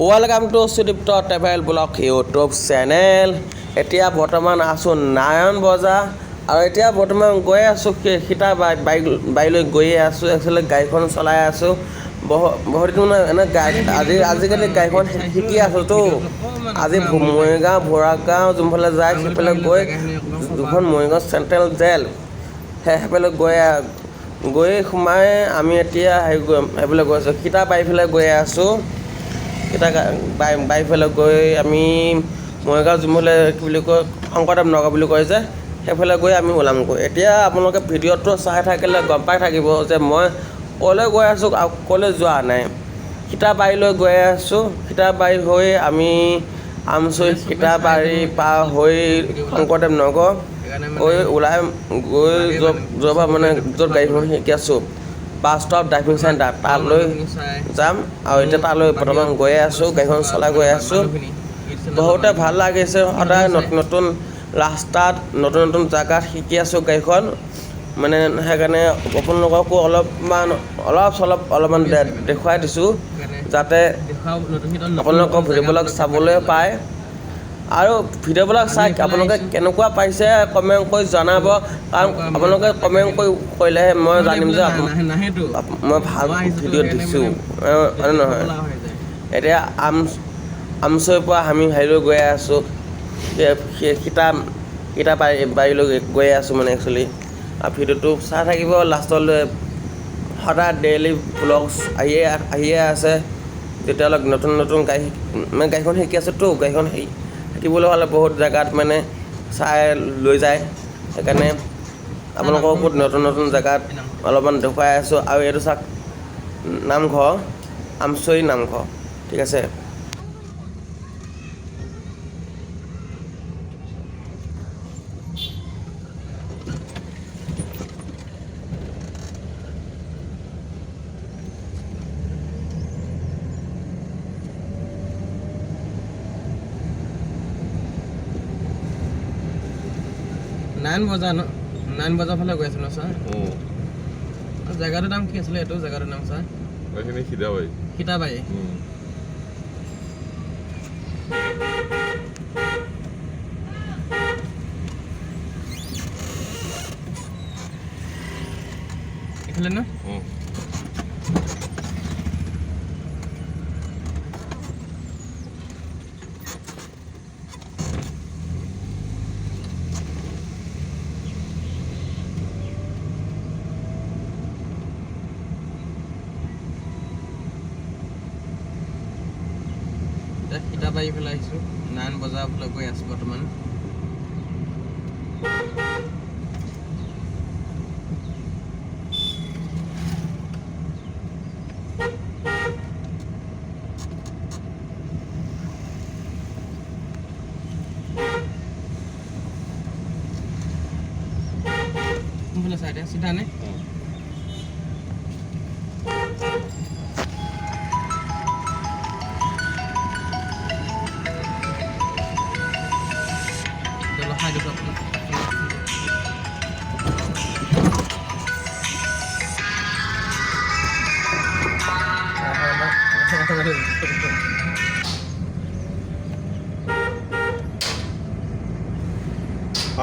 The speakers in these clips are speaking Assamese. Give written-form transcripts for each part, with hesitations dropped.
Welcome to Sudipta travel blog YouTube channel. এতিয়া বৰ্তমান আছোঁ নাৰায়ণ বজাৰ আৰু এতিয়া বৰ্তমান গৈ আছোঁ বাইলৈ গৈয়ে আছোঁ। একচুৱেলি গাড়ীখন চলাই আছোঁ বহুত দিন এনে আজিকালি গাড়ীখন শিকি আছোঁতো। আজি মৰিগাঁও বৰাগাঁও যোনফালে যায় সেইফালে গৈ দুখন মৰিগাঁও চেণ্ট্ৰেল জেল সেইফালে গৈ সোমাই আমি এতিয়া সেইফালে গৈ আছোঁ সীতাবাৰীফালে গৈ আছোঁ। বাইফালে গৈ আমি মৰিগাঁও যোনফালে কি বুলি কয় শংকৰদেৱ নগৰ বুলি কয় যে সেইফালে গৈ আমি ওলামগৈ। এতিয়া আপোনালোকে ভিডিঅ'টো চাই থাকিলে গম পাই থাকিব যে মই ক'লৈ গৈ আছোঁ আৰু ক'লৈ যোৱা নাই। সীতাবাৰীলৈ গৈ আছোঁ। সীতাবাৰী হৈ আমি আমচৈ সীতাবাৰী পাৰ হৈ শংকৰদেৱ নগৰ গৈ ওলাই গৈ য'ৰ পৰা মানে য'ত গাড়ীখন শিকি আছোঁ বাছ ষ্টপ ড্ৰাইভিং চেণ্টাৰ তালৈ যাম। আৰু এতিয়া তালৈ বৰ্তমান গৈয়ে আছোঁ, গাড়ীখন চলাই গৈ আছোঁ। বহুতে ভাল লাগিছে, সদায় নতুন নতুন ৰাস্তাত নতুন নতুন জেগাত শিকি আছোঁ গাড়ীখন। মানে সেইকাৰণে আপোনালোককো অলপমান দেখুৱাই দিছোঁ যাতে আপোনালোকক ভিডিঅ'বিলাক চাবলৈ পায়। আৰু ভিডিঅ'বিলাক চাই আপোনালোকে কেনেকুৱা পাইছে কমেণ্ট কৰি জনাব, কাৰণ আপোনালোকে কমেণ্ট কৰিলেহে মই জানিম যে মই ভাল ভিডিঅ' দিছোঁ হয় নহয়। এতিয়া আমচৈৰ পৰা আমি হেৰিলৈ গৈ আছোঁ, সীতাবাৰীলৈ গৈ আছোঁ মানে একচুৱেলি। আৰু ভিডিঅ'টো চাই থাকিব লাষ্টলৈ। সদায় ডেইলি ব্লগছ আহিয়ে আছে। তেতিয়াহ'লে নতুন নতুন গাড়ীখন শিকি আছোঁতো, গাড়ীখন শিকিবলৈ হ'লে বহুত জেগাত মানে চাই লৈ যায়। সেইকাৰণে আপোনালোককো নতুন নতুন জেগাত অলপমান দেখুৱাই আছোঁ। আৰু এইটো চাওক নামঘৰ, আমচৈ নামঘৰ, ঠিক আছে। নাৰায়ণ বজাৰ ফালে গৈ আছোঁ ন ছাৰ। জেগাটোৰ নাম কি আছিলে? এইটো জেগাটোৰ নাম ছাৰ সীতাবাৰী। এইফালে ন সীতাবাৰী ফালে আহিছোঁ, নাৰায়ণ বজাৰ ফালে গৈ আছোঁ বৰ্তমান। কোনফালে চাইডে চিধা নে?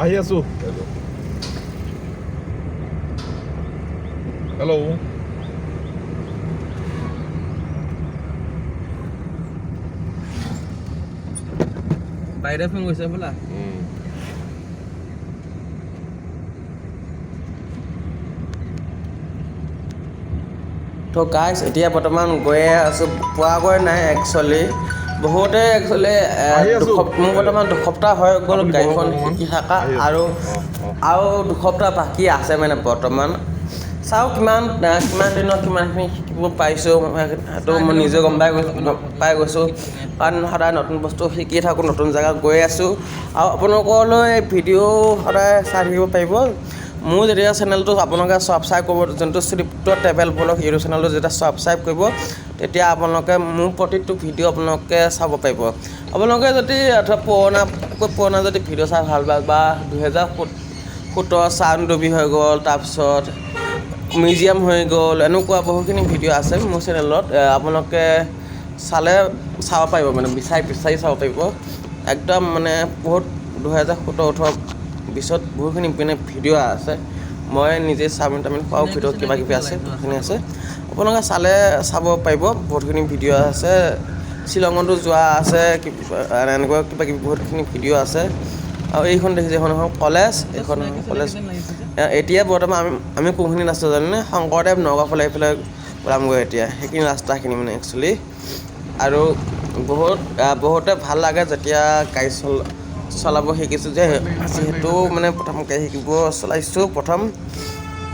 আহি আছোঁ। হেল্ল' বাইৰে ফোন কৰিছে বোলা। তো গাইজ এতিয়া বৰ্তমান গৈয়ে আছোঁ, পোৱাগৈ নাই একচুৱেলি। বহুতে মোৰ বৰ্তমান দুসপ্তাহ হৈ গ'ল গাড়ীখন শিকি থকা, আৰু 2 সপ্তাহ বাকী আছে মানে বৰ্তমান। চাওঁ কিমান দিনত কিমানখিনি শিকিব পাৰিছোঁ সেইটো মই নিজে গম পাই গৈছোঁ। কাৰণ সদায় নতুন বস্তু শিকি থাকোঁ, নতুন জেগাত গৈ আছোঁ। আৰু আপোনালোকলৈ ভিডিঅ' সদায় চাই থাকিব পাৰিব। মোৰ যেতিয়া চেনেলটো আপোনালোকে ছাবস্ক্ৰাইব কৰিব, যোনটো সুদীপ্ত ট্ৰেভেল ব্লগ ইউটিউব চেনেলটো যেতিয়া ছাবস্ক্ৰাইব কৰিব, তেতিয়া আপোনালোকে মোৰ প্ৰতিটো ভিডিঅ' আপোনালোকে চাব পাৰিব। আপোনালোকে যদি পুৰণা যদি ভিডিঅ' চাই ভাল পায়, বা 2017 চাউণ্ডবি হৈ গ'ল, তাৰপিছত মিউজিয়াম হৈ গ'ল, এনেকুৱা বহুখিনি ভিডিঅ' আছে মোৰ চেনেলত। আপোনালোকে চাব পাৰিব মানে বিচাৰি চাব পাৰিব একদম মানে বহুত 2017-18 20 বহুতখিনি মানে ভিডিঅ' আছে মই নিজে চাওমিন খোৱাও ভিডিঅ' কিবা কিবি আছে বহুতখিনি আছে আপোনালোকে চাব পাৰিব বহুতখিনি ভিডিঅ' আছে শ্বিলঙতো যোৱা আছে এনেকুৱা কিবা কিবি বহুতখিনি ভিডিঅ' আছে আৰু এইখন দেখিছে এইখন কলেজ এইখন কলেজ এতিয়া বৰ্তমান আমি কোনখিনিত আছোঁ জানেনে শংকৰদেৱ নগাঁও ফালে এইফালে ওলামগৈ এতিয়া সেইখিনি ৰাস্তাখিনি মানে একচুৱেলি আৰু বহুতে ভাল লাগে যেতিয়া গাড়ী চলাব শিকিছোঁ যে যিহেতু মানে প্ৰথম গাড়ী শিকিব চলাইছোঁ প্ৰথম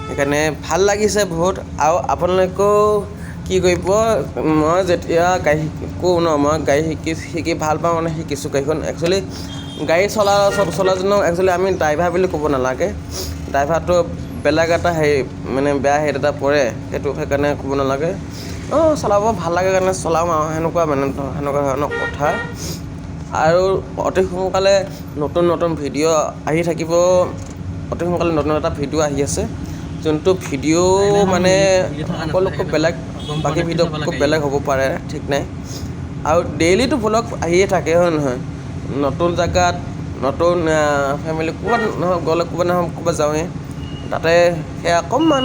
সেইকাৰণে ভাল লাগিছে বহুত আৰু আপোনালোকেও কি কৰিব মই যেতিয়া গাড়ী শিকোঁ ন মই গাড়ী শিকি ভাল পাওঁ মানে শিকিছোঁ গাড়ীখন একচুৱেলি গাড়ী চলাজনক একচুৱেলি আমি ড্ৰাইভাৰ বুলি ক'ব নালাগে ড্ৰাইভাৰটো বেলেগ এটা মানে বেয়া হেড এটা পৰে সেইকাৰণে ক'ব নালাগে চলাব ভাল লাগে কাৰণে চলাম আৰু সেনেকুৱা ধৰণৰ কথা আৰু অতি সোনকালে নতুন ভিডিঅ' আহি থাকিব অতি সোনকালে নতুন এটা ভিডিঅ' আহি আছে যোনটো ভিডিঅ' মানে সকলো খুব বেলেগ বাকী ভিডিঅ' খুব বেলেগ হ'ব পাৰে ঠিক নাই আৰু ডেইলিটো ভ্লগ আহিয়ে থাকে হয় নহয় নতুন জেগাত নতুন ফেমিলি ক'ৰবাত নহয় গ'লে ক'ৰবাত যাওঁৱে তাতে সেয়া অকণমান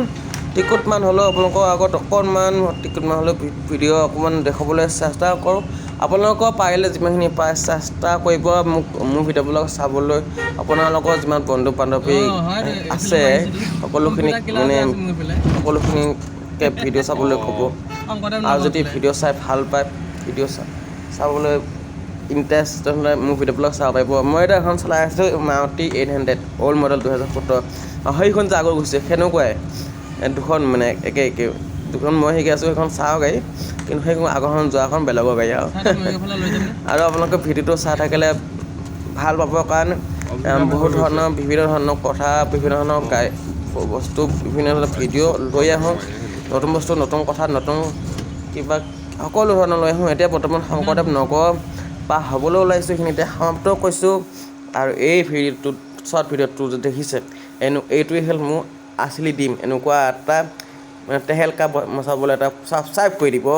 টিকটমান হ'লেও আপোনালোকৰ আগত অকণমান টিকটমান হ'লেও ভিডিঅ' অকণমান দেখাবলৈ চেষ্টা কৰোঁ আপোনালোকৰ পাৰিলে যিমানখিনি পাৰে চেষ্টা কৰিব মোৰ ভিডিঅ'বিলাক চাবলৈ আপোনালোকৰ যিমান বন্ধু বান্ধৱী আছে সকলোখিনিকে ভিডিঅ' চাবলৈ ক'ব আৰু যদি ভিডিঅ' চাই ভাল পায় ভিডিঅ' চাবলৈ ইণ্টাৰেষ্ট হ'লে মোৰ ভিডিঅ'বিলাক চাব পাৰিব মই এতিয়া এখন চলাই আছোঁ মাৰুতি 800 অল্ড মডেল 2017 সেইখন যে আগত গৈছে সেনেকুৱাই দুখন মানে একে দুখন মই শিকি আছোঁ সেইখন চাওঁ গাড়ী কিন্তু সেইখন আগৰখন যোৱাখন বেলেগৰ গাড়ী আৰু আপোনালোকে ভিডিঅ'টো চাই থাকিলে ভাল পাব কাৰণ বিভিন্ন ধৰণৰ কথা বিভিন্ন ধৰণৰ গাড়ী বস্তু বিভিন্ন ধৰণৰ ভিডিঅ' লৈ আহোঁ নতুন বস্তু নতুন কথা নতুন কিবা সকলো ধৰণৰ লৈ আহোঁ এতিয়া বৰ্তমান শংকৰদেৱ নগৰ বা হ'বলৈ ওলাইছোঁ এইখিনিতে সমাপ্ত কৈছোঁ আৰু এই ভিডিঅ'টোত শ্বৰ্ট ভিডিঅ'টো যে দেখিছে এইটোৱে হ'ল মোৰ আচলি ডিম এনেকুৱা এটা মানে তেহেলকা মচাবলৈ এটা ছাবস্ক্ৰাইব কৰি দিব